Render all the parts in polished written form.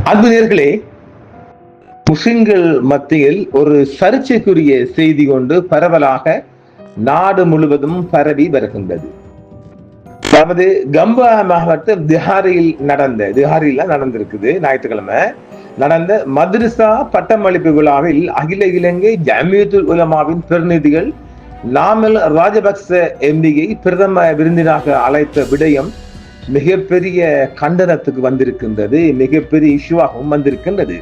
அன்புநேயர்களே, முஸ்லிம்கள் மத்தியில் ஒரு சர்ச்சைக்குரிய செய்தி கொண்டு பரவலாக நாடு முழுவதும் பரவி வருகின்றது. அதாவது கம்பா மாவட்டம் திஹாரியில் நடந்திருக்குது. ஞாயிற்றுக்கிழமை நடந்த மദ്രസா பட்டமளிப்பு விழாவில் அகில இலங்கை ஜமியத்துல் உலமாவின் பிரதிநிதிகள் நாமல் ராஜபக்ச எம்பியை பிரதம விருந்தினராக அழைத்த விடயம் மிகப்பெரிய கண்டனத்துக்கு வந்திருக்கின்றது, மிகப்பெரிய இஷ்யூவாகவும் வந்திருக்கின்றது.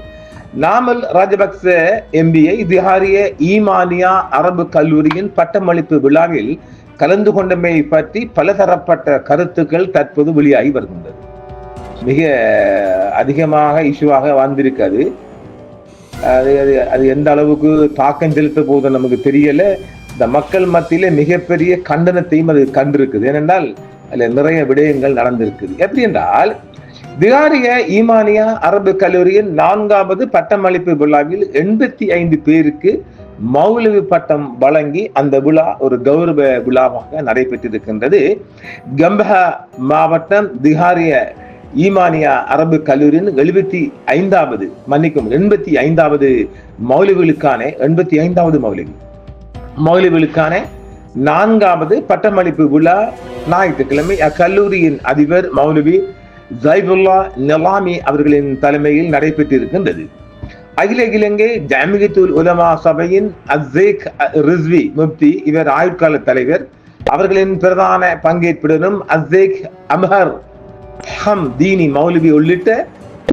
நாமல் ராஜபக்ச எம்பியை திஹாரிய ஈமானியா அரபு கல்லூரியின் பட்டமளிப்பு விழாவில் கலந்து கொண்டமை பற்றி பலதரப்பட்ட கருத்துக்கள் தற்போது வெளியாகி வருகின்றது. மிக அதிகமாக இஷ்யூவாக வந்திருக்காது. அது எந்த அளவுக்கு தாக்கம் செலுத்த போது நமக்கு தெரியல. இந்த மக்கள் மத்தியில மிகப்பெரிய கண்டனத்தையும் அது கண்டிருக்குது. ஏனென்றால் அதுல நிறைய விடயங்கள் நடந்திருக்குது. எப்படி என்றால், திஹாரிய ஈமானியா அரபு கல்லூரியின் 4வது பட்டமளிப்பு விழாவில் 85 பேருக்கு மௌலவி பட்டம் வழங்கி அந்த விழா ஒரு கௌரவ விழாவாக நடைபெற்றிருக்கின்றது. கம்பஹா மாவட்டம் திஹாரிய ஈமானியா அரபு கல்லூரியின் 85வது மௌலவிகளுக்கான 4வது பட்டமளிப்பு விழா ஞாயிற்றுக்கிழமை அக்கல்லூரியின் அதிபர் மௌலவி ஜைபுல்லா நிலாமி அவர்களின் தலைமையில் நடைபெற்றிருக்கின்றது. அகில இலங்கை ஜமியத்துல் உலமா சபையின் அஸ்ஸேக் ரிஸ்வி முப்தி இவர் ஆயுட்கால தலைவர் அவர்களின் பிரதான பங்கேற்புடனும் அஸ்ஸேக் அம்ஹர் தீனி மௌலவி உள்ளிட்ட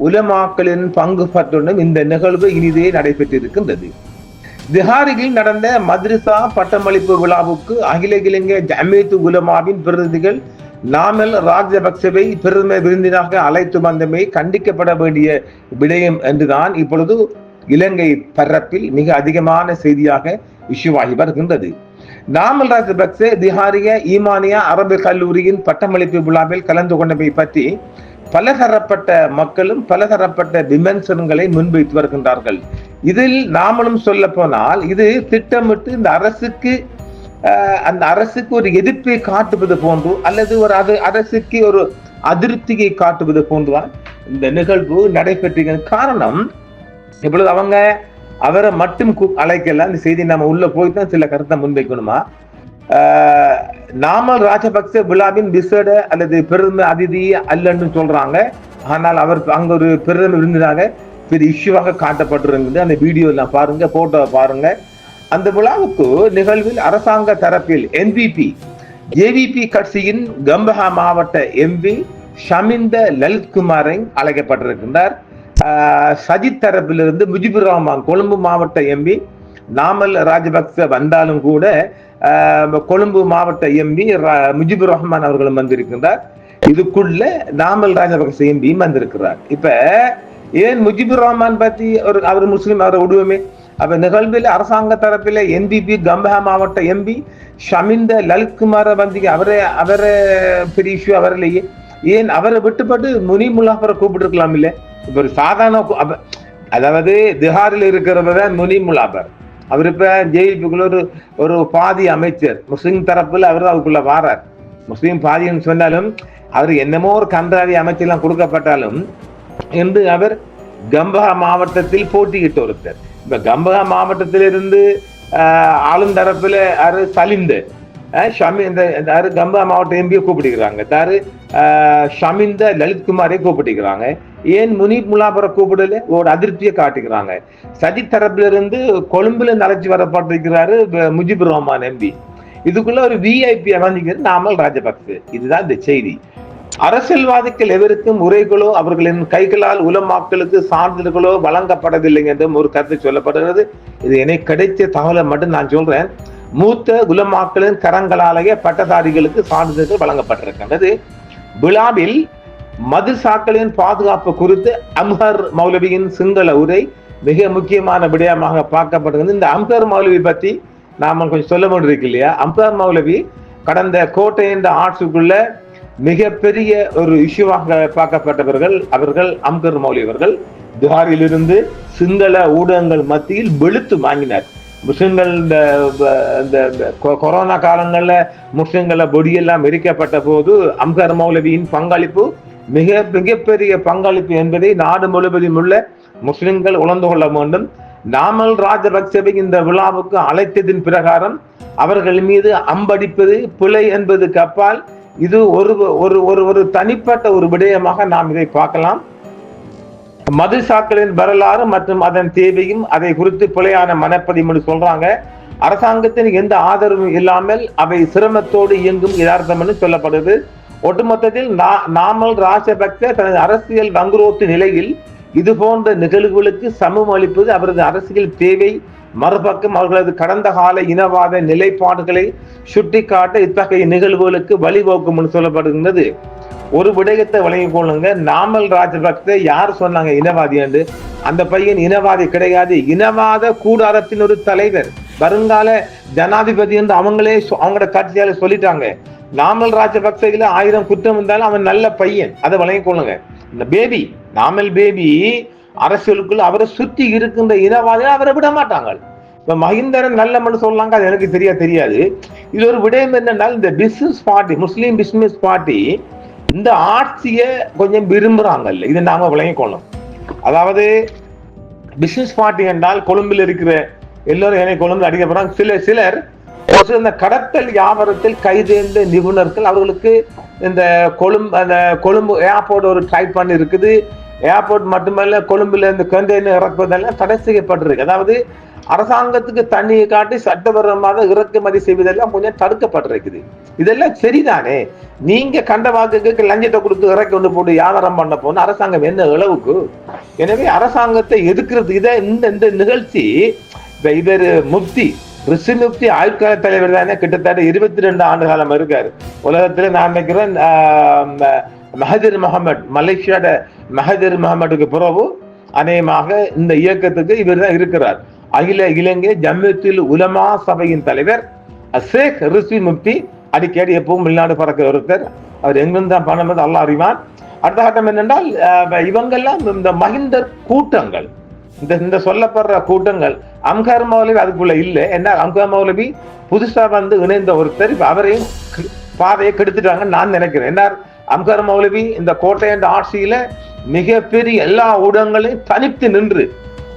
உலமாக்களின் பங்கு பற்றுடனும் இந்த நிகழ்வு இனிதே நடைபெற்றிருக்கின்றது. திஹாரியில் நடந்த மദ്രസா பட்டமளிப்பு விழாவுக்கு அகில இலங்கை ஜமியத்துல் உலமாவின் பிரதிநிதிகள் நாமல் ராஜபக்சவை பிரதம விருந்தினராக அழைத்து வந்தமை கண்டிக்கப்பட வேண்டிய விடயம் என்றுதான் இப்பொழுது இலங்கை பரப்பில் மிக அதிகமான செய்தியாக இஷ்யூவாகி வருகின்றது. நாமல் ராஜபக்ச திஹாரிய ஈமானியா அரபு கல்லூரியின் பட்டமளிப்பு விழாவில் கலந்து கொண்டமை பற்றி பலதரப்பட்ட மக்களும் பலதரப்பட்ட விமர்சனங்களை முன்வைத்து வருகின்றார்கள். இதில் நாமளும் சொல்ல போனால் இது திட்டமிட்டு அந்த அரசுக்கு ஒரு எதிர்ப்பை காட்டுவது போன்று அல்லது அரசுக்கு ஒரு அதிருப்தியை காட்டுவது போன்றுதான் இந்த நிகழ்வு நடைபெற்ற காரணம். இப்பொழுது அவரை மட்டும் அழைக்கல. இந்த செய்தி நம்ம உள்ள போய்தான் சில கருத்தை முன்வைக்கணுமா. நாமல் ராஜபக்ச விழாவின் விசேட அல்லது பிரதம அதிதி அல்லன்னு சொல்றாங்க. ஆனால் அவர் அங்க ஒரு பிரதம விருந்தினராக பெரிய இஷ்யூவாக காட்டப்பட்டிருந்தது. அந்த வீடியோ எல்லாம் பாருங்க, போட்டோவை பாருங்க. அந்த விழாவுக்கு நிகழ்வில் அரசாங்க தரப்பில் என்பிபி ஏவிபி கட்சியின் கம்பஹா மாவட்ட எம்பி ஷமிந்த லலித்குமாரை அழைக்கப்பட்டிருக்கின்றார். சஜித் தரப்பிலிருந்து முஜிபுர் ரஹ்மான் கொழும்பு மாவட்ட எம்பி நாமல் ராஜபக்ச வந்தாலும் கூட கொழும்பு மாவட்ட எம்பி முஜிபுர் ரஹ்மான் அவர்களும் வந்திருக்கின்றார். இதுக்குள்ள நாமல் ராஜபக்ச எம்பியும் வந்திருக்கிறார். இப்ப ஏன் முஜிபுர் ரஹ்மான் பத்தி அவர் முஸ்லிம், அவரை விடுவோமே. அப்ப நிகழ்வில் அரசாங்க தரப்பில என்பிபி கம்பஹா மாவட்ட எம்பி ஷமிந்த லலித்குமார வந்திக்கு அவரை பெரிய இஷ்யூ அவரிலேயே. ஏன் அவரை விட்டுப்பட்டு முனிமுல்லாபரை கூப்பிட்டு இருக்கலாம் இல்ல? இப்ப ஒரு சாதாரண அதாவது திஹாரில் இருக்கிறவர் முனிமுல்லாபர். அவர் இப்ப ஜேவிபிக்குள்ள ஒரு பாதி அமைச்சர், முஸ்லிம் தரப்புல அவர் அதுக்குள்ள வாரார். முஸ்லிம் பாதின்னு சொன்னாலும் அவர் என்னமோ ஒரு கன்றாவி அமைச்செல்லாம் கொடுக்கப்பட்டாலும் என்று அவர் கம்பஹா மாவட்டத்தில் போட்டியிட்ட ஒருத்தர். இப்ப கம்பஹா மாவட்டத்திலிருந்து ஆளும் தரப்புல சலிந்து கம்பஹா மாவட்ட எம்பியை கூப்பிட்டுக்கிறாங்க. ஷமிந்த லலித்குமாரை கூப்பிட்டுக்கிறாங்க. ஏன் முனீப் முல்லாபரை கூப்பிடல? ஒரு அதிருப்தியை காட்டுகிறாங்க. சஜித் தரப்புல இருந்து கொழும்புல அழைச்சி வரப்பட்டிருக்கிறாரு முஜிபுர் ரஹ்மான் எம்பி. இதுக்குள்ள ஒரு விஐபி அமைஞ்சிக்கிறது நாமல் ராஜபக்ச. இதுதான் இந்த செய்தி. அரசியல்வாதிகள் எவருக்கும் உரைகளோ அவர்களின் கைகளால் உலமாக்களுக்கு சான்றிதழ்களோ வழங்கப்படவில்லை என்றும் ஒரு கருத்து சொல்லப்படுகிறது. இது எனக்கு கிடைச்ச தகவலை மட்டும் நான் சொல்றேன். மூத்த உலமாக்களின் கரங்களாலேயே பட்டதாரிகளுக்கு சான்றிதழ்கள் வழங்கப்பட்டிருக்கின்றது. விழாவில் மதுசாக்களின் பாதுகாப்பு குறித்து அம்ஹர் மௌலவியின் சிங்கள உரை மிக முக்கியமான விடயமாக பார்க்கப்படுகிறது. இந்த அம்ஹர் மௌலவி பத்தி நாம கொஞ்சம் சொல்ல வேண்டியிருக்கு இல்லையா? அம்ஹர் மௌலவி கடந்த கோட்டை என்ற ஆட்சிக்குள்ள மிகப்பெரிய ஒரு இஷ்யூவாக பார்க்கப்பட்டவர்கள். அவர்கள் அம்ஹர் மௌலவி அவர்கள் திஹாரிலிருந்து சிங்கள ஊடகங்கள் மத்தியில் வெளுத்து வாங்கினார். முஸ்லிம்கள் இந்த கொரோனா காலங்கள்ல முஸ்லிம்கள பொடியெல்லாம் எரிக்கப்பட்ட போது அம்ஹர் மௌலவியின் பங்களிப்பு மிகப்பெரிய பங்களிப்பு என்பதை நாடு முழுவதும் உள்ள முஸ்லிம்கள் உணர்ந்து கொள்ள வேண்டும். நாமல் ராஜபக்சவை இந்த விழாவுக்கு அழைத்ததின் பிரகாரம் அவர்கள் மீது அம்படிப்பது பிழை என்பதுக்கு அப்பால் இது ஒரு தனிப்பட்ட ஒரு விடயமாக நாம் இதை பார்க்கலாம். மதுசாக்களின் வரலாறு மற்றும் அதன் தேவையும் அதை குறித்து பிழையான மனப்பதிவு என்று சொல்றாங்க. அரசாங்கத்தின் எந்த ஆதரவும் இல்லாமல் அவை சிரமத்தோடு இயங்கும் யதார்த்தம் என்று சொல்லப்படுது. ஒட்டுமொத்தத்தில் நாமல் ராஜபக்ச தனது அரசியல் வங்குரோத்து நிலையில் இது போன்ற நிகழ்வுகளுக்கு சமூகம் அளிப்பது அவரது அரசியல் தேவை. மறுபக்கம் அவர்களது கடந்த கால இனவாத நிலைப்பாடுகளை சுட்டிக்காட்ட இத்தகைய நிகழ்வுகளுக்கு வழிவகுக்கும் என்று சொல்லப்படுகின்றது. ஒரு விடயத்தை வழங்கிக் கொள்ளுங்க. நாமல் ராஜபக்ச யார் சொன்னாங்க இனவாதி என்று? அந்த பையன் இனவாதி கிடையாது. இனவாத கூடாரத்தின் ஒரு தலைவர், வருங்கால ஜனாதிபதி என்று அவங்களோட கட்சியால சொல்லிட்டாங்க. நாமல் ராஜபக்சையில 1000 குற்றம் இருந்தாலும் அவன் நல்ல பையன், அதை வழங்கிக் கொள்ளுங்க. இந்த பேபி நாமல் பேபி அரசியலுக்குள்ள அவரை சுற்றி இருக்கின்ற இனவாதிகள் அவரை விட மாட்டாங்க. இப்ப மஹிந்தரன் நல்ல மனு சொல்லாங்க, அது எனக்கு தெரியாது. இது ஒரு விடயம் என்னென்னால், இந்த பிசினஸ் பார்ட்டி, முஸ்லீம் பிசினஸ் பார்ட்டி இந்த ஆட்சியை கொஞ்சம் விரும்புறாங்கல்ல, இதை நாம விளங்கிக்கொள்ளணும். அதாவது பிசினஸ் பார்ட்டி என்றால் கொழும்பில் இருக்கிற எல்லோரும் என்னை கொழும்பு அடிக்கப்படுறாங்க. சிலர் இந்த கடத்தல் வியாபாரத்தில் கைதேர்ந்த நிபுணர்கள், அவர்களுக்கு இந்த கொழும்பு ஏர்போர்ட் ஒரு டைப் பண்ணி இருக்குது. ஏர்போர்ட் மட்டுமல்ல, கொழும்புல இந்த கண்டெய்னர் இறக்குவதெல்லாம் தடை செய்யப்பட்டிருக்கு. அதாவது அரசாங்கத்துக்கு தண்ணியை காட்டி சட்டபூர்வமாக இறக்குமதி செய்வதெல்லாம் கொஞ்சம் தடுக்கப்பட்டிருக்குது. இதெல்லாம் சரிதானே? நீங்க கண்ட வாக்குக்கு லஞ்சத்தை கொடுத்து இறக்கி கொண்டு போட்டு வியாபாரம் பண்ண போன அரசாங்கம் என்ன அளவுக்கு? எனவே அரசாங்கத்தை எதிர்க்கிறது இதை இந்த நிகழ்ச்சி. இவர் முப்தி ரிஷி முப்தி ஆயுட்கால தலைவர் தானே, கிட்டத்தட்ட 22 ஆண்டு காலம் இருக்காரு உலகத்துல. நான் நினைக்கிறேன் மஹதிர் முகமது, மலேசியாட மஹதிர் முகமதுக்கு பிறகு அநேகமாக இந்த இயக்கத்துக்கு இவர் தான் இருக்கிறார். அகில இலங்கை ஜம்மியத்துல் உலமா சபையின் தலைவர் ஷேக் ரிஷி முப்தி. அடிக்கடி எப்பவும் வெளிநாடு பறக்க ஒருத்தர். அவர் எங்கிருந்து தான் பணம் வந்து அல்லாஹ் அறிவான். அடுத்த கட்டம் என்னென்றால், இவங்கெல்லாம் இந்த மஹிந்தர் கூட்டங்கள், இந்த சொல்லப்படுற கூட்டங்கள், அம்கார் மௌலவி அதுக்குள்ள இல்லை. என்ன, அம்கார் மௌலவி புதுசா வந்து இணைந்த ஒருத்தர். இப்ப அவரையும் பாதையை கெடுத்துட்டாங்க நான் நினைக்கிறேன். என்ன, அம்கார் மௌலவி இந்த கோட்டையண்ட ஆட்சியில மிகப்பெரிய எல்லா ஊடகங்களையும் தனித்து நின்று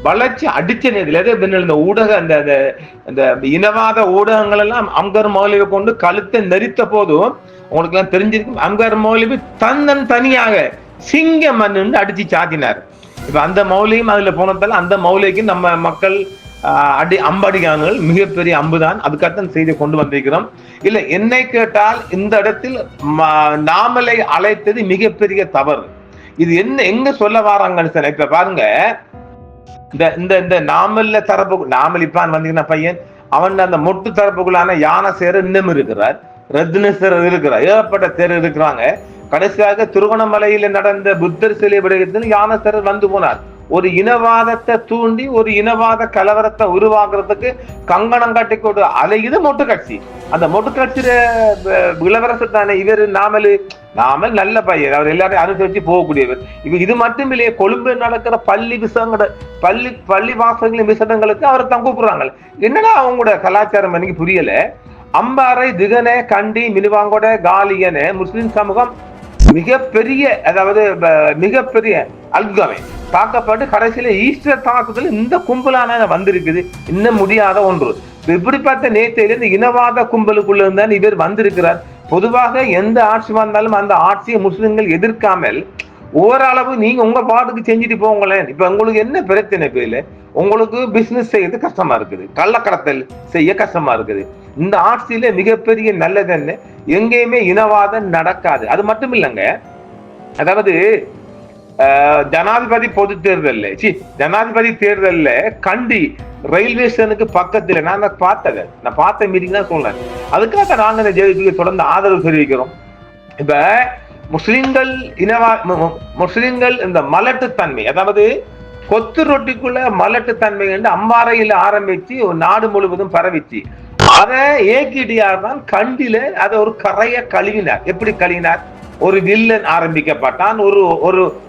வளர்ச்சி அடிச்ச நேரத்தில் இந்த ஊடக அந்த இனவாத ஊடகங்கள் எல்லாம் அம்கார் மௌலவி கொண்டு கழுத்தை நெரித்த போதும் உங்களுக்கு எல்லாம் தெரிஞ்சிருக்கும். அம்கார் மௌலவி தனியாக சிங்க மண்ணு அடிச்சு சாத்தினார். இப்ப அந்த மௌலியும் அதுல போனதால அந்த மௌலிக்கு நம்ம மக்கள் அம்படிகான்கள் மிகப்பெரிய அம்புதான். அதுக்காகத்தான் செய்தி கொண்டு வந்திருக்கிறோம். இல்ல, என்னை கேட்டால் இந்த இடத்தில் நாமலை அழைத்தது மிகப்பெரிய தவறு. இது என்ன எங்க சொல்ல வராங்கன்னு சார், இப்ப பாருங்க, இந்த நாமல்ல தரப்பு, நாமல் இப்பான் வந்தீங்கன்னா பையன் அவன் அந்த மொட்டு தரப்புக்குள்ளான யானை சேர இன்னும் இருக்கிறார், ரத்னேஸ்வரர் இருக்கிறார், ஏகப்பட்ட தேர் இருக்கிறாங்க. கடைசியாக திருவண்ணாமலையில நடந்த புத்தர் சிலை விடயத்தில் யானேஸ்வரர் வந்து போனார். ஒரு இனவாதத்தை தூண்டி ஒரு இனவாத கலவரத்தை உருவாக்குறதுக்கு கங்கணம் கட்டி கொண்டு அலையுது மொட்டு கட்சி. அந்த மொட்டு கட்சியில இளவரசர் தானே இவர். நாமல் நல்ல பையன், அவர் எல்லாரையும் அனுசரிச்சு போகக்கூடியவர். இப்ப இது மட்டும் இல்லையே, கொழும்பு நடக்கிற பள்ளி வாசல்களின் விசடங்களுக்கு அவரை தான் கூப்பிடுறாங்க. என்னடா அவங்களோட கலாச்சாரம் எனக்கு புரியல. அம்பாறை, திகன, கண்டி, மினுவாங்கோட, காலியன முஸ்லிம் சமூகம் மிகப்பெரிய, அதாவது மிகப்பெரிய அல்கமை தாக்கப்பட்டு கடைசியில ஈஸ்டர் தாக்குதல் இந்த கும்பலான வந்திருக்குது. இன்னும் முடியாத ஒன்று. இப்படிப்பட்ட நேற்றையிலிருந்து இனவாத கும்பலுக்குள்ள இருந்தால் இவர் வந்திருக்கிறார். பொதுவாக எந்த ஆட்சி வந்தாலும் அந்த ஆட்சியை முஸ்லிம்கள் எதிர்க்காமல் ஓரளவு நீங்க உங்க பாட்டுக்கு செஞ்சுட்டு போங்களேன். இப்ப உங்களுக்கு என்ன பிரச்சனை? பேர்ல உங்களுக்கு பிசினஸ் செய்யறது கஷ்டமா இருக்குது, கள்ளக்கடத்தல் செய்ய கஷ்டமா இருக்குது. இந்த ஆட்சியில மிகப்பெரிய நல்லது என்ன, எங்கேயுமே இனவாதம் நடக்காது. அது மட்டும் இல்லைங்க, அதாவது ஜனாதிபதி பொது ஜனாதிபதி தேர்தல்ல கண்டி ரயில்வே ஸ்டேஷனுக்கு பக்கத்துல நான் பார்த்த மீட்டிங் தான் சொன்னேன். அதுக்காக நாங்க இந்த ஜேவிபிக்கு தொடர்ந்து ஆதரவு தெரிவிக்கிறோம். இப்ப முஸ்லிம்கள் இந்த மலட்டுத்தன்மை, அதாவது கொத்து ரொட்டிக்குள்ள மலட்டுத்தன்மை என்று அம்பாறையில ஆரம்பிச்சு ஒரு நாடு முழுவதும் பரவிச்சு. அதை ஏகிடியார் தான் கண்டில அதை ஒரு கரைய கழுவினார். எப்படி கழுவினார்? ஒரு வில்லன் ஆரம்பிக்கப்பட்டான்,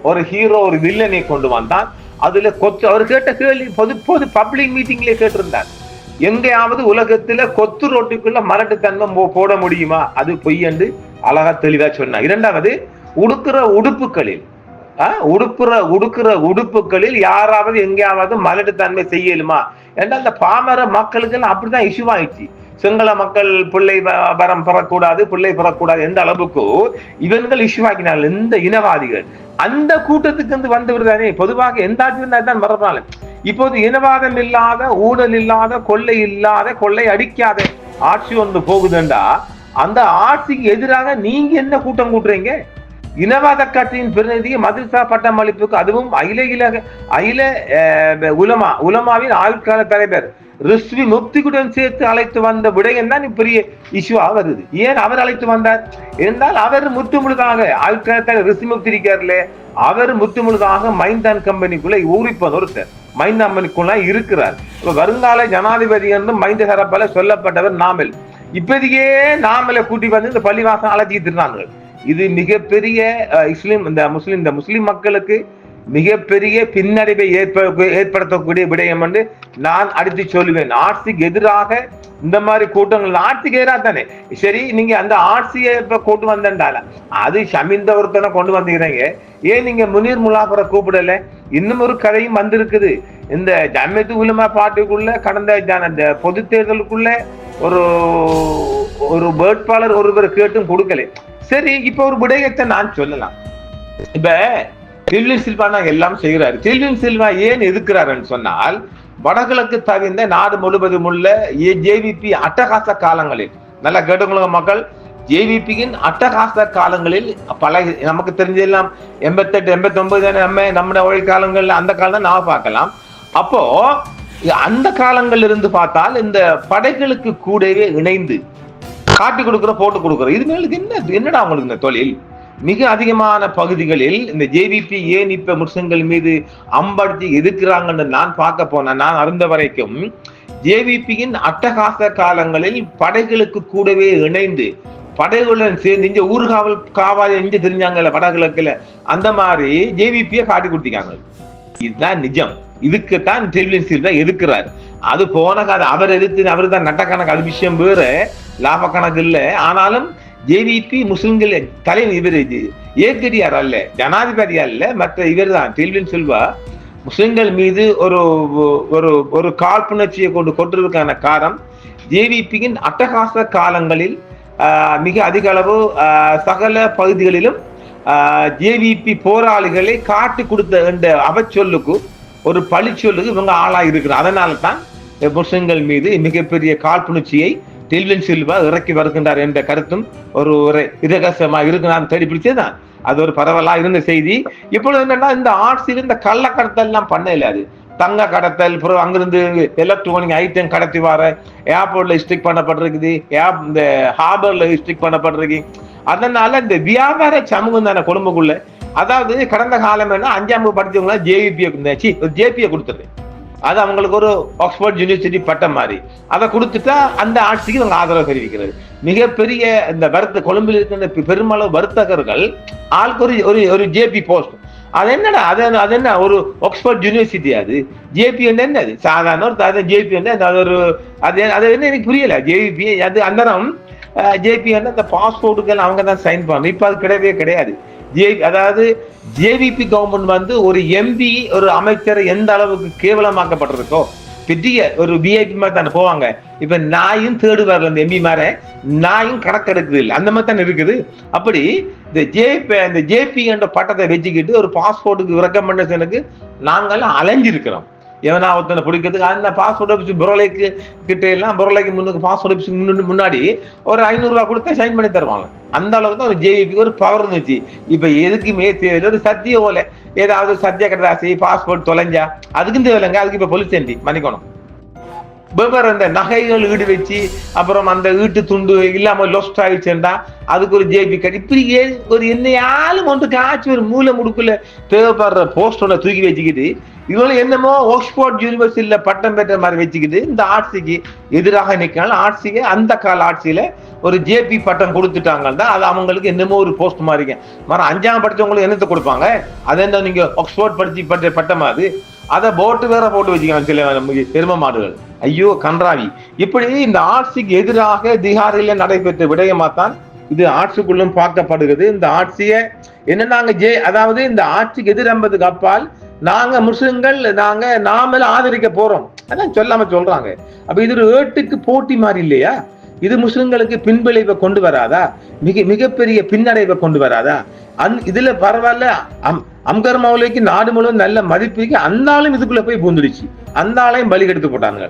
ஒரு ஹீரோ ஒரு வில்லனை கொண்டு வந்தான். அதுல கொத்து அவர் கேட்ட கேள்வி பொது பப்ளிக் மீட்டிங்ல கேட்டிருந்தார். எங்கேயாவது உலகத்துல கொத்து ரொட்டிக்குள்ள மலட்டுத்தன்மை போட முடியுமா? அது பொய் என்று அழகா தெளிவா சொன்னார். இரண்டாவது, உடுக்கிற உடுப்புகளில் உடுப்புகளில் யாராவது எங்கேயாவது மலட்டுத்தன்மை செய்யலுமா ஏன்னா அந்த பாமர மக்களுக்கு அப்படிதான் இஷ்யூ ஆயிடுச்சு. சிங்கள மக்கள் பிள்ளை வரம் பெறக்கூடாது, பிள்ளை பெறக்கூடாது எந்த அளவுக்கு இவர்கள் இஷ்யூ ஆக்கினார்கள் இந்த இனவாதிகள். அந்த கூட்டத்துக்கு வந்து விடுதானே பொதுவாக எந்த ஆட்சி தான் மறந்தாலும் இப்போது இனவாதம் இல்லாத, ஊழல் இல்லாத, கொள்ளை இல்லாத, கொள்ளை அடிக்காத ஆட்சி ஒன்று போகுதுண்டா அந்த ஆட்சிக்கு எதிராக நீங்க என்ன கூட்டம் கூட்டுறீங்க? இனவாத கட்சியின் பிரதிநிதி மதுரசா பட்டம் அளிப்புக்கு, அதுவும் அகில உலமாவின் ஆயுட்கால தலைவர் ரிஸ்வி முப்திக்குடன் சேர்த்து அழைத்து வந்த விடயம் தான் பெரிய இஷ்யூவா வருது. ஏன் அவர் அழைத்து வந்தார் என்றால் அவர் முற்றுமுழுதாக ஆயுட்கால தலைவர் ரிஸ்வி முப்தி இருக்காருல்ல, அவர் முற்றுமுழுதாக மைந்தான் கம்பெனிக்குள்ள ஊறிப்பது ஒருத்தர் மைந்த கம்பெனிக்குள்ள இருக்கிறார். வருங்கால ஜனாதிபதி என்றும் மைந்த தரப்பால சொல்லப்பட்டவர் நாமல். இப்போதையே நாமலை கூட்டி வந்து இந்த பள்ளிவாசம் அழைச்சிட்டு இருந்தாங்க. இது மிகப்பெரிய இந்த முஸ்லிம் மக்களுக்கு மிகப்பெரிய பின்னடைவை ஏற்படுத்தக்கூடிய விடயம் என்று நான் அடித்து சொல்லுவேன். ஆட்சிக்கு எதிராக இந்த மாதிரி கூட்டங்கள் ஆட்சிக்கு எதிராக தானே. சரி, நீங்க அந்த ஆட்சியை இப்ப கொண்டு வந்தால அது ஷமிந்த ஒருத்தனை கொண்டு வந்துக்கிறீங்க, ஏன் நீங்க முனீர் முலாபரை கூப்பிடல? இன்னும் ஒரு கதையும் வந்திருக்குது. இந்த ஜமியத்து உலமா பார்ட்டிக்குள்ள கடந்த பொது தேர்தலுக்குள்ள ஒரு வேட்பாளர் ஒருவர் கேட்டும் கொடுக்கல. சரி, இப்ப ஒரு விடயத்தை நான் சொல்லலாம். இப்ப டில்வின் சில்வா எல்லாம் செய்கிறாரு. டில்வின் சில்வா ஏன் எதிர்க்கிறாருன்னு சொன்னால் வடகிழக்கு தவிர்ந்த நாடு முழுவதும் உள்ள ஜேவிபி அட்டகாச காலங்களில், நல்லா கேட்டுக்கொள்ளுங்க மக்கள், ஜேவிபியின் அட்டகாச காலங்களில் பல நமக்கு தெரிஞ்செல்லாம் 88 89 நம்ம ஒழி காலங்கள்ல அந்த காலம் தான் நான் பார்க்கலாம். அப்போ அந்த காலங்கள்ல இருந்து பார்த்தால் இந்த படைகளுக்கு கூடவே இணைந்து காட்டி கொடுக்குற போட்டு கொடுக்குற இது மேலுக்கு என்னடா அவங்களுக்கு இந்த தொழில்? மிக அதிகமான பகுதிகளில் இந்த ஜேவிபி ஏன் இப்ப முஸ்லிம்கள் மீது அம்படுத்தி எதிர்க்கிறாங்கன்னு நான் பார்க்க போனேன். நான் அறிந்த வரைக்கும் ஜேவிபியின் அட்டகாச காலங்களில் படைகளுக்கு கூடவே இணைந்து படைகளுடன் சேர்ந்து இங்க ஊர்காவல் காவாய் இங்க தெரிஞ்சாங்கல்ல வடகிழக்குல, அந்த மாதிரி ஜேவிபியை காட்டி கொடுத்திருக்காங்க. இதுதான் நிஜம். இதுக்குத்தான் டில்வின் சில்வா எதிர்க்கிறார். அது போன கால அவர் எதிர்த்து அவர் தான் நட்டக்கணக்கு, அது விஷயம் வேற, லாப கணக்கு இல்லை. ஆனாலும் ஜேவிபி முஸ்லிம்கள் தலைவர் இவர் ஏகடியார் அல்ல, ஜனாதிபதி அல்ல, மற்ற இவர் தான் டில்வின் சில்வா முஸ்லிம்கள் மீது ஒரு காழ்ப்புணர்ச்சியை கொண்டிருக்கான காரணம் ஜேவிபியின் அட்டகாச காலங்களில் மிக அதிக அளவு சகல பகுதிகளிலும் ஜேவிபி போராளிகளை காட்டி கொடுத்த என்ற அவச்சொல்லுக்கு ஒரு பழிச்சொல்லுக்கு இவங்க ஆளாக இருக்கிறார். அதனால தான் முஸ்லிம்கள் மீது மிகப்பெரிய காழ்ப்புணர்ச்சியை டில்வின் சில்வா இறக்கி வருகின்றார் என்ற கருத்தும் ஒரு இதகசமா இருக்கு. நான் தேடி பிடிச்சதுதான், அது ஒரு பரவலா இருந்த செய்தி. இப்பொழுது என்னன்னா இந்த ஆட்சியில் இந்த கள்ள கடத்தல் எல்லாம் பண்ண இல்லாது, தங்க கடத்தல், அங்கிருந்து எலக்ட்ரானிக் ஐட்டம் கடத்தி வர ஏர்போர்ட்ல ஸ்ட்ரிக் பண்ணப்பட்டிருக்குது, இந்த ஹார்பர்ல ஸ்ட்ரிக் பண்ணப்பட்டிருக்கு. அதனால இந்த வியாபார சமூகம் தானே கொழும்புக்குள்ள, அதாவது கடந்த காலம் என்ன 5ஆம் வகுப்பு படிச்சவங்களா ஜேபியை கொடுத்துரு, அது அவங்களுக்கு ஒரு ஆக்ஸ்போர்ட் யூனிவர்சிட்டி பட்டம் மாதிரி அதை கொடுத்துட்டா அந்த ஆட்சிக்கு அவங்க ஆதரவு தெரிவிக்கிறது. மிகப்பெரிய இந்த கொழும்பில் இருக்கின்ற பெருமளவு வர்த்தகர்கள் ஆளுக்கு ஒரு ஜேபி போஸ்ட். அது என்னடா அது என்ன ஒரு ஆக்ஸ்போர்ட் யூனிவர்சிட்டி? அது ஜேபி என்னது சாதாரண ஒரு ஜேபி அது என்ன எனக்கு புரியல. ஜேபி அது அந்த ஜேபி அந்த பாஸ்போர்ட்டுக்கு அவங்க தான் சைன் பண்ணணும். இப்ப அது கிடையவே கிடையாது. அதாவது ஜேவிபி கவர்மெண்ட் வந்து ஒரு எம்பி ஒரு அமைச்சர் எந்த அளவுக்கு கேவலமாக்கப்பட்டிருக்கோ, பெரிய ஒரு விஐபி மாதிரி தானே போவாங்க. இப்ப நாயும் தேடு வரல, இந்த எம்பி மாதிரி நாயும் கணக்கெடுக்குது இல்லை, அந்த மாதிரி தானே இருக்குது. அப்படி இந்த ஜேபி என்ற பட்டத்தை வச்சுக்கிட்டு ஒரு பாஸ்போர்ட்டுக்கு ரெக்கமெண்டேஷனுக்கு நாங்கெல்லாம் அலைஞ்சிருக்கிறோம். எவனா ஒருத்தனை பிடிக்கிறதுக்கு அந்த பாஸ்போர்ட் ஆஃபீஸ் பொருளைக்கு கிட்ட எல்லாம் பொருளைக்கு முன்னுக்கு பாஸ்போர்ட் ஆஃபீஸ் முன்னாடி ஒரு 500 ரூபாய் கொடுத்தா சைன் பண்ணி தருவாங்க. அந்த அளவுக்கு தான் ஒரு ஜேவிபிக்கு ஒரு பவர் இருந்துச்சு. இப்ப எதுக்குமே தேவையில்லை, ஒரு சத்திய போல ஏதாவது சத்திய கடதாசி பாஸ்போர்ட் தொலைஞ்சா அதுக்கும் தேவையில்லைங்க. அதுக்கு இப்ப போலீஸ் ஏண்டி மன்னிக்கணும், வெவ்வேறு அந்த நகைகள் ஈடு வச்சு அப்புறம் அந்த ஈட்டு துண்டு இல்லாம லொஸ்ட் ஆயிடுச்சுண்டா அதுக்கு ஒரு ஜேபி கட்டி இப்படி ஒரு என்னையாலும் ஒன்றுக்கு ஆச்சு ஒரு மூலை முடுக்குல தேவைப்படுற போஸ்ட் ஒன்றை தூக்கி வச்சுக்கிட்டு இவங்க என்னமோ ஆக்ஸ்போர்ட் யூனிவர்சிட்டியில பட்டம் பெற்ற மாதிரி வச்சுக்கிட்டு இந்த ஆட்சிக்கு எதிராக நிற்கனால ஆட்சிக்கு அந்த கால ஆட்சியில ஒரு ஜேபி பட்டம் கொடுத்துட்டாங்கன்னா அது அவங்களுக்கு என்னமோ ஒரு போஸ்ட் மாதிரி. மரம் 5ஆம் படிச்சவங்களுக்கு என்னத்தை கொடுப்பாங்க? அது என்ன நீங்க ஆக்ஸ்போர்ட் படிச்சு பட்டம் அது அதை போட்டு வேற போட்டு வச்சுக்கலாம் சில பெரும மாடுகள். ஐயோ கன்றாவி! இப்படி இந்த ஆட்சிக்கு எதிராக பீகாரில நடைபெற்ற விடயமாத்தான் இது ஆட்சிக்குள்ளும் பார்க்கப்படுகிறது. இந்த ஆட்சியை என்ன நாங்க அதாவது இந்த ஆட்சிக்கு எதிரம்பதுக்கு அப்பால் நாங்க முஸ்லிம்கள் நாம ஆதரிக்க போறோம் அதான் சொல்லாம சொல்றாங்க. அப்ப இது ஒரு ஏட்டுக்கு போட்டி மாதிரி இல்லையா? இது முஸ்லிம்களுக்கு பின்விளைவை கொண்டு வராதா? மிகப்பெரிய பின்னடைவை கொண்டு வராதா? இதுல பரவாயில்ல, அம்கர் மௌலவிக்கு நாடு முழுவதும் நல்ல மதிப்புக்கு அந்த ஆளும் இதுக்குள்ள போய் பூந்துடுச்சு. அந்த ஆளையும் பலி கெடுத்து போட்டாங்க.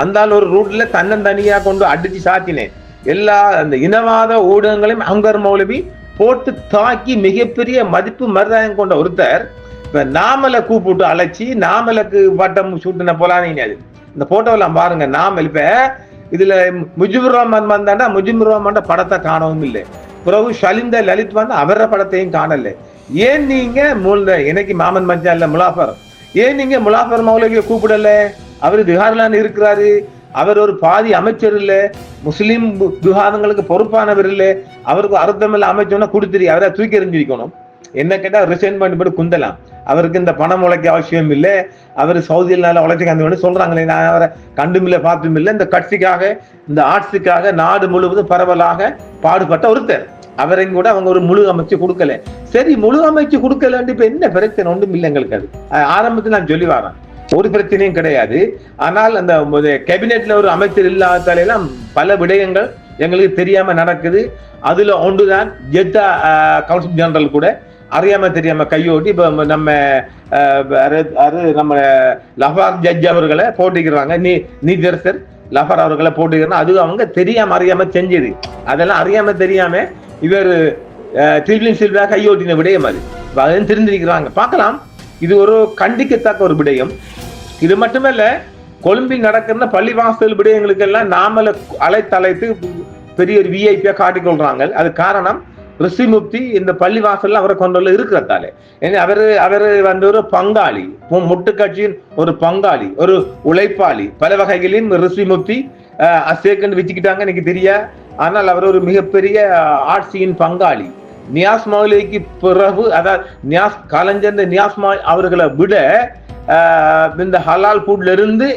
அந்த ஆள் ஒரு ரூட்ல தன்னந்தனியா கொண்டு அடிச்சு சாத்தினேன். எல்லா அந்த இனவாத ஊடகங்களையும் அம்கர் மௌலவி போட்டு தாக்கி மிகப்பெரிய மதிப்பு மருதாயம் கொண்ட ஒருத்தர் இப்ப நாமலை கூப்பிட்டு அழைச்சி நாமலுக்கு பட்டம் சூட்டின போலானீங்க. அது இந்த போட்டோலாம் பாருங்க. நாமல் இப்ப இதுல முஜிபுர் ரஹ்மான் வந்தாண்டா முஜிபுர் ரஹ்மான் படத்தை காணவும் இல்லை. பிறகு ஷலிந்த லலித் வந்து அவர படத்தையும் காணல. ஏன் நீங்க எனக்கு மாமன் மஞ்சா இல்ல முலாஃபர், ஏன் நீங்க முலாஃபர் மௌலவியை கூப்பிடல? அவரு திஹார்லான்னு இருக்கிறாரு. அவர் ஒரு பாதி அமைச்சர் இல்ல, முஸ்லிம் விவாதங்களுக்கு பொறுப்பானவர் இல்ல. அவருக்கு அர்த்தமில்ல அமைச்சோன்னா கொடுத்துரு, அவரை தூக்கி எறிஞ்சிருக்கணும். என்ன கேட்டா ரிசைன் பண்ணிட்டு குந்தலாம். அவருக்கு இந்த பணம் உழைக்க அவசியம் இல்லை. அவர் சவுதியில உழைச்சி சொல்றாங்களே, நான் அவரை கண்டும் இல்லை பார்த்தும் இல்லை. இந்த கட்சிக்காக இந்த ஆட்சிக்காக நாடு முழுவதும் பரவலாக பாடுபட்ட ஒருத்தர். அவரையும் கூட அவங்க ஒரு முழு அமைச்சு கொடுக்கல. சரி, முழு அமைச்சு கொடுக்கல இப்ப என்ன பிரச்சனை? ஒன்றும் இல்லை எங்களுக்கு. அது ஆரம்பத்தில் நான் சொல்லி வரேன், ஒரு பிரச்சனையும் கிடையாது. ஆனால் அந்த கேபினெட்ல ஒரு அமைச்சர் இல்லாதாலாம் பல விடயங்கள் எங்களுக்கு தெரியாம நடக்குது. அதுல ஒன்றுதான் ஜெட்டா கவுன்சில் ஜெனரல் கூட அறியாம தெரியாம கையோட்டி இப்ப நம்ம லஃபார் ஜட்ஜ் அவர்களை போட்டிக்கிறாங்க, நீதியரசர் லஃபார் அவர்களை போட்டிக்கிறாங்க. அது அவங்க தெரியாம அறியாம செஞ்சது. அதெல்லாம் அறியாம தெரியாம இவர் ட்ரிபிளின் சில்வா கையோட்டின விடயம். அது அதையும் தெரிஞ்சிருக்கிறாங்க. பார்க்கலாம், இது ஒரு கண்டிக்கத்தக்க ஒரு விடயம். இது மட்டுமல்ல, கொழும்பில் நடக்கிற பள்ளிவாசல் விடயங்களுக்கு எல்லாம் நாமல அழைத்து பெரிய ஒரு விஐபியா காட்டிக்கொள்றாங்க. அது காரணம் ரிஷி முப்தி இந்த பள்ளிவாசல்ல அவரை கொண்டு இருக்கிறதாலே. அவரு வந்து ஒரு பங்காளி, முட்டு கட்சியின் ஒரு பங்காளி, ஒரு உழைப்பாளி. பல வகைகளிலும் ரிஷி முப்தி சேர்க்கண்டு வச்சுக்கிட்டாங்க, எனக்கு தெரியா. ஆனால் அவர் ஒரு மிகப்பெரிய ஆட்சியின் பங்காளி. நியாஸ் மௌலிக்கு பிறகு, அதாவது நியாஸ் கலைஞர் நியாஸ் அவர்களை விட இந்த ஹலால் ஃபுட்ல இருந்து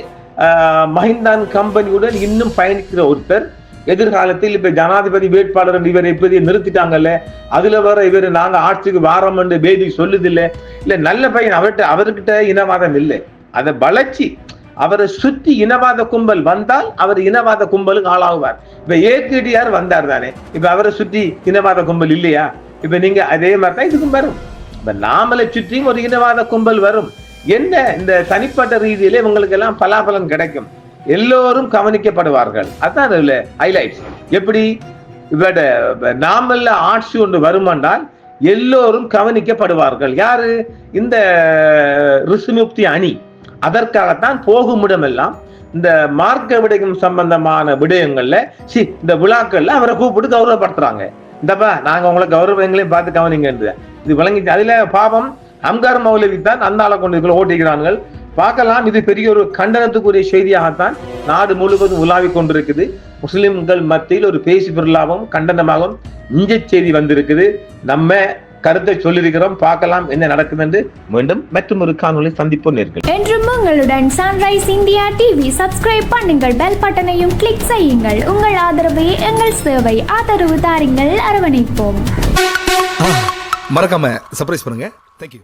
மஹிந்தான் கம்பெனியுடன் இன்னும் பயணிக்கிற ஒருத்தர். எதிர்காலத்தில் இப்ப ஜனாதிபதி வேட்பாளர் இவரை இப்போதைய நிறுத்திட்டாங்கல்ல, அதுல வர இவர் நாங்க ஆட்சிக்கு வாரம் என்று பேதி சொல்லுதில்லை. இல்ல, நல்ல பையன். அவர்கிட்ட இனவாதம் இல்லை. அதை வளர்ச்சி அவரை சுற்றி இனவாத கும்பல் வந்தால் அவர் இனவாத கும்பலுக்கு ஆளாகுவார். இப்ப ஏகேடிஆர் வந்தார் தானே, இப்ப அவரை சுற்றி இனவாத கும்பல் இல்லையா? இப்ப நீங்க அதே மாதிரிதான் இதுக்கும் வரும். இப்ப நாமலை சுற்றியும் ஒரு இனவாத கும்பல் வரும். என்ன, இந்த தனிப்பட்ட ரீதியில இவங்களுக்கு எல்லாம் பலாபலன் கிடைக்கும். எல்லோரும் கவனிக்கப்படுவார்கள். அதான் அதுல ஹைலைட்ஸ். எப்படி இவட நாமல்ல ஆட்சி ஒன்று வருமென்றால் எல்லோரும் கவனிக்கப்படுவார்கள். யாரு? இந்த ரிஷிமுப்தி அணி. அதற்காகத்தான் போகும் இடமெல்லாம் இந்த மார்க்க விடயம் சம்பந்தமான விடயங்கள்ல இந்த விழாக்கள்ல அவரை கூப்பிட்டு கௌரவப்படுத்துறாங்க. இந்தப்பா நாங்க உங்களை கௌரவங்களையும் பார்த்து கவனிங்க. இது விளங்கிச்சு. அதுல பாவம் அம்கார் மௌலவி தான் அந்த ஆளை கொண்டு ஓட்டிக்கிறார்கள். பார்க்கலாம், இது பெரிய ஒரு கண்டனத்துக்குரிய செய்தியாகத்தான் நாடு முழுவதும் உலாவிக் கொண்டிருக்குது. முஸ்லிம்கள் மத்தியில் ஒரு பேசி பொருளாகவும் கண்டனமாகவும் இஞ்ச செய்தி வந்திருக்குது. நம்ம கருத்தை சொல்லியிருக்கிறோம். பார்க்கலாம் என்ன நடக்குது என்று. மீண்டும் மற்றும் ஒரு காணொளி சந்திப்போம் நேர்கள். என்றும் உங்களுடன் சன்ரைஸ் இந்தியா டிவி சப்ஸ்கிரைப் பண்ணுங்கள், பெல் பட்டனையும் கிளிக் செய்யுங்கள். உங்கள் ஆதரவே எங்கள் சேவை. ஆதரவு தாருங்கள், அரவணைப்போம். மறக்காம சர்ப்ரைஸ் பண்ணுங்க. தேங்க்யூ.